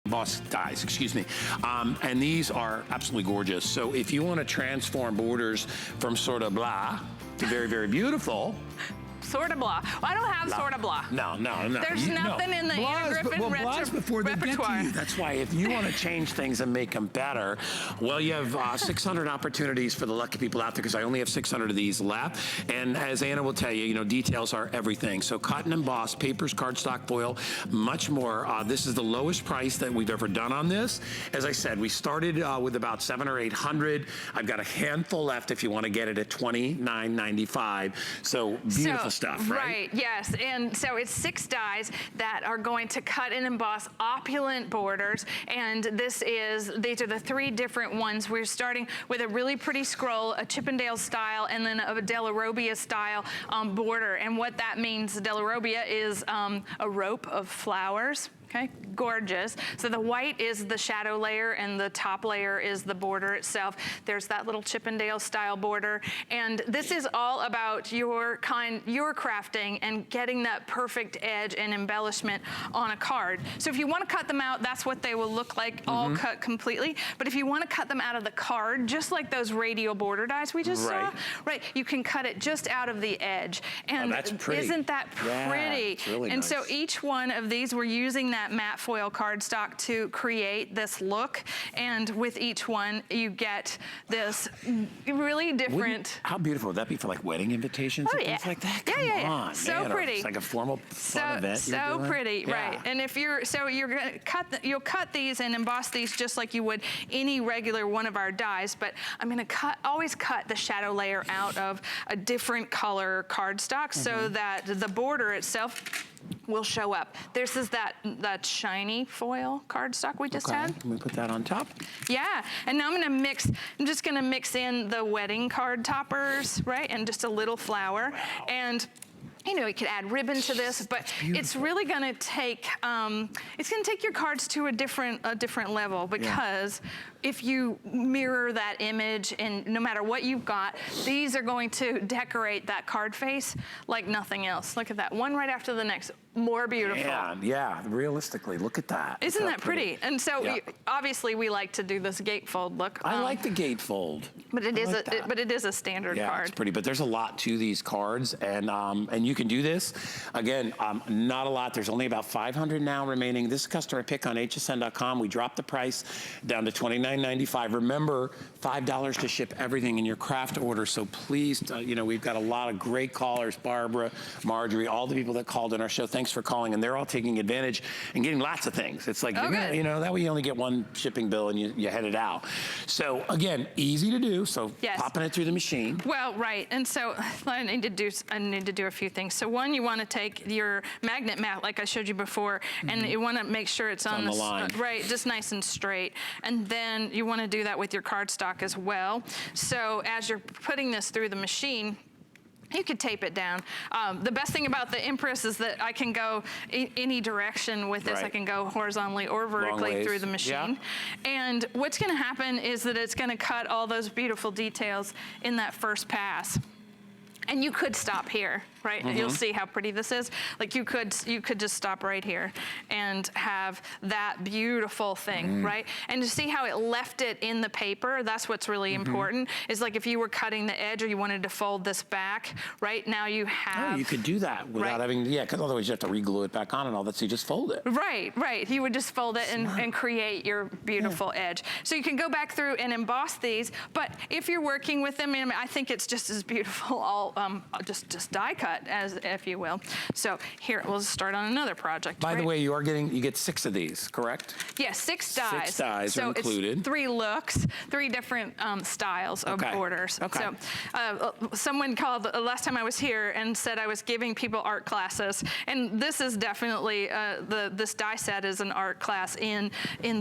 Emboss dies, excuse me. And these are absolutely gorgeous. So if you want to transform borders from sort of blah to very, very beautiful. Sort of blah. Well, I don't have sort of blah. No. There's nothing in the Anna Griffin blah's before they get to you. That's why if you want to change things and make them better, well, you have 600 opportunities for the lucky people out there, because I only have 600 of these left. And as Anna will tell you, you know, details are everything. So cut and emboss, papers, cardstock foil, much more. This is the lowest price that we've ever done on this. As I said, we started with about 700 or 800. I've got a handful left if you want to get it at $29.95. So beautiful stuff, right? Right, yes. And so it's 6 dies that are going to cut and emboss opulent borders. And these are the 3 different ones. We're starting with a really pretty scroll, a Chippendale style, and then a Della Robbia style border. And what that means, Della Robbia is a rope of flowers. Okay, gorgeous. So the white is the shadow layer and the top layer is the border itself. There's that little Chippendale style border. And this is all about your crafting and getting that perfect edge and embellishment on a card. So if you want to cut them out, that's what they will look like, all cut completely. But if you want to cut them out of the card, just like those radial border dies we just saw, right, you can cut it just out of the edge. And that's pretty. Isn't that pretty? Yeah, it's really nice. So each one of these, we're using that matte foil cardstock to create this look, and with each one you get this really different. How beautiful would that be for like wedding invitations and things like that? Come on, so man, pretty. It's like a formal fun event. So pretty, right? And if you're gonna cut, you'll cut these and emboss these just like you would any regular one of our dies. But I'm gonna always cut the shadow layer out of a different color cardstock so that the border itself will show up. This is that shiny foil cardstock we just had. Let me put that on top. Yeah, and now I'm just gonna mix in the wedding card toppers, right? And just a little flower. Wow. And you know, you could add ribbon to this, but it's really gonna take, your cards to a different level, because if you mirror that image, and no matter what you've got, these are going to decorate that card face like nothing else. Look at that, one right after the next, more beautiful. Yeah, realistically, look at that. Isn't that pretty? And so obviously we like to do this gatefold look. I like the gatefold. But it is a standard card. Yeah, it's pretty, but there's a lot to these cards, and you can do this. Again, not a lot. There's only about 500 now remaining. This is customer pick on hsn.com. We dropped the price down to $29.95. Remember, $5 to ship everything in your craft order. So please, you know, we've got a lot of great callers. Barbara, Marjorie, all the people that called in our show. Thanks for calling, and they're all taking advantage and getting lots of things. It's like, you know, that way you only get one shipping bill and you head it out. So again, easy to do. So popping it through the machine. Well, right, and so I need to do a few things. So one, you want to take your magnet mat, like I showed you before, and you want to make sure it's on the line, right, just nice and straight. And then you want to do that with your cardstock as well. So as you're putting this through the machine, you could tape it down. The best thing about the Empress is that I can go any direction with this. I can go horizontally or vertically through the machine. And what's gonna happen is that it's gonna cut all those beautiful details in that first pass. And you could stop here, right? You'll see how pretty this is. Like you could just stop right here and have that beautiful thing, right? And to see how it left it in the paper, that's what's really important. Is like if you were cutting the edge or you wanted to fold this back, right? Now you have. Oh, you could do that without having, because otherwise you have to re-glue it back on and all that, so you just fold it. Right. You would just fold it and create your beautiful edge. So you can go back through and emboss these, but if you're working with them, I think it's just as beautiful all just die cut, as if you will. So here, we'll start on another project. By the way, you get 6 of these, correct? Yes, 6 dies. 6 dies are included. It's 3 looks, 3 different styles of borders. So someone called last time I was here and said I was giving people art classes, and this is definitely this die set is an art class in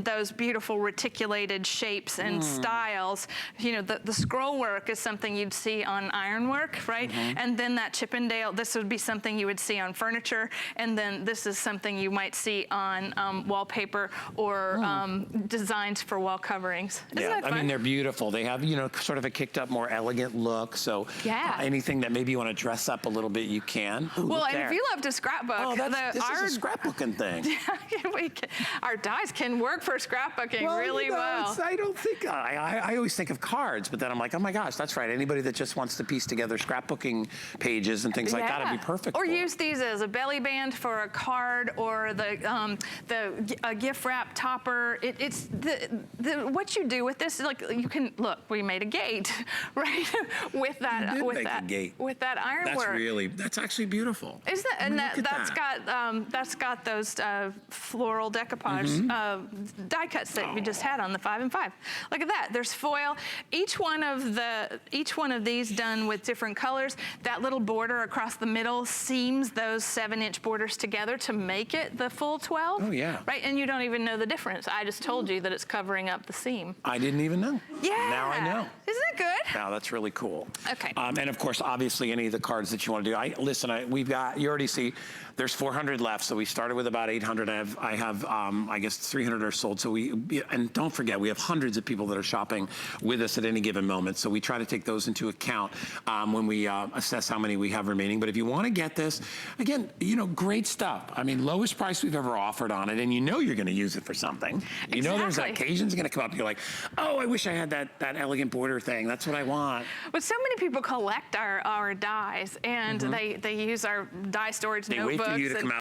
those beautiful reticulated shapes and styles. You know, the scroll work is something you'd see on ironwork, right? And then that Chippendale sale. This would be something you would see on furniture, and then this is something you might see on wallpaper or designs for wall coverings. Isn't that fun? I mean, they're beautiful. They have, you know, sort of a kicked up, more elegant look. So anything that maybe you want to dress up a little bit, you can. Ooh, well, and if you love to scrapbook, this is a scrapbooking thing. Our dies can work for scrapbooking really well. I don't think, I always think of cards, but then I'm like, oh my gosh, that's right. Anybody that just wants to piece together scrapbooking pages and things like that would be perfect. Or use these as a belly band for a card, or a gift wrap topper. It's what you do with this is like, you can look. We made a gate, right? with that ironwork. That's actually beautiful. Isn't that? And that's got those floral decoupage die cuts that we just had on the 5 and 5. Look at that. There's foil. Each one of these done with different colors. That little border across the middle seams those 7-inch borders together to make it the full 12. Oh yeah. Right, and you don't even know the difference. I just told you that it's covering up the seam. I didn't even know. Yeah. Now I know. Isn't that good? Wow, that's really cool. Okay. And of course, obviously, any of the cards that you want to do. We've got, you already see, there's 400 left. So we started with about 800. I have, I guess 300 are sold. So and don't forget, we have hundreds of people that are shopping with us at any given moment. So we try to take those into account when we assess how many we have remaining. But if you want to get this, again, you know, great stuff. I mean, lowest price we've ever offered on it, and you know you're going to use it for something. You know there's occasions going to come up. You're like, oh, I wish I had that elegant border thing. That's what I want. But so many people collect our dies, and they use our die storage notebooks. They wait for you to come out.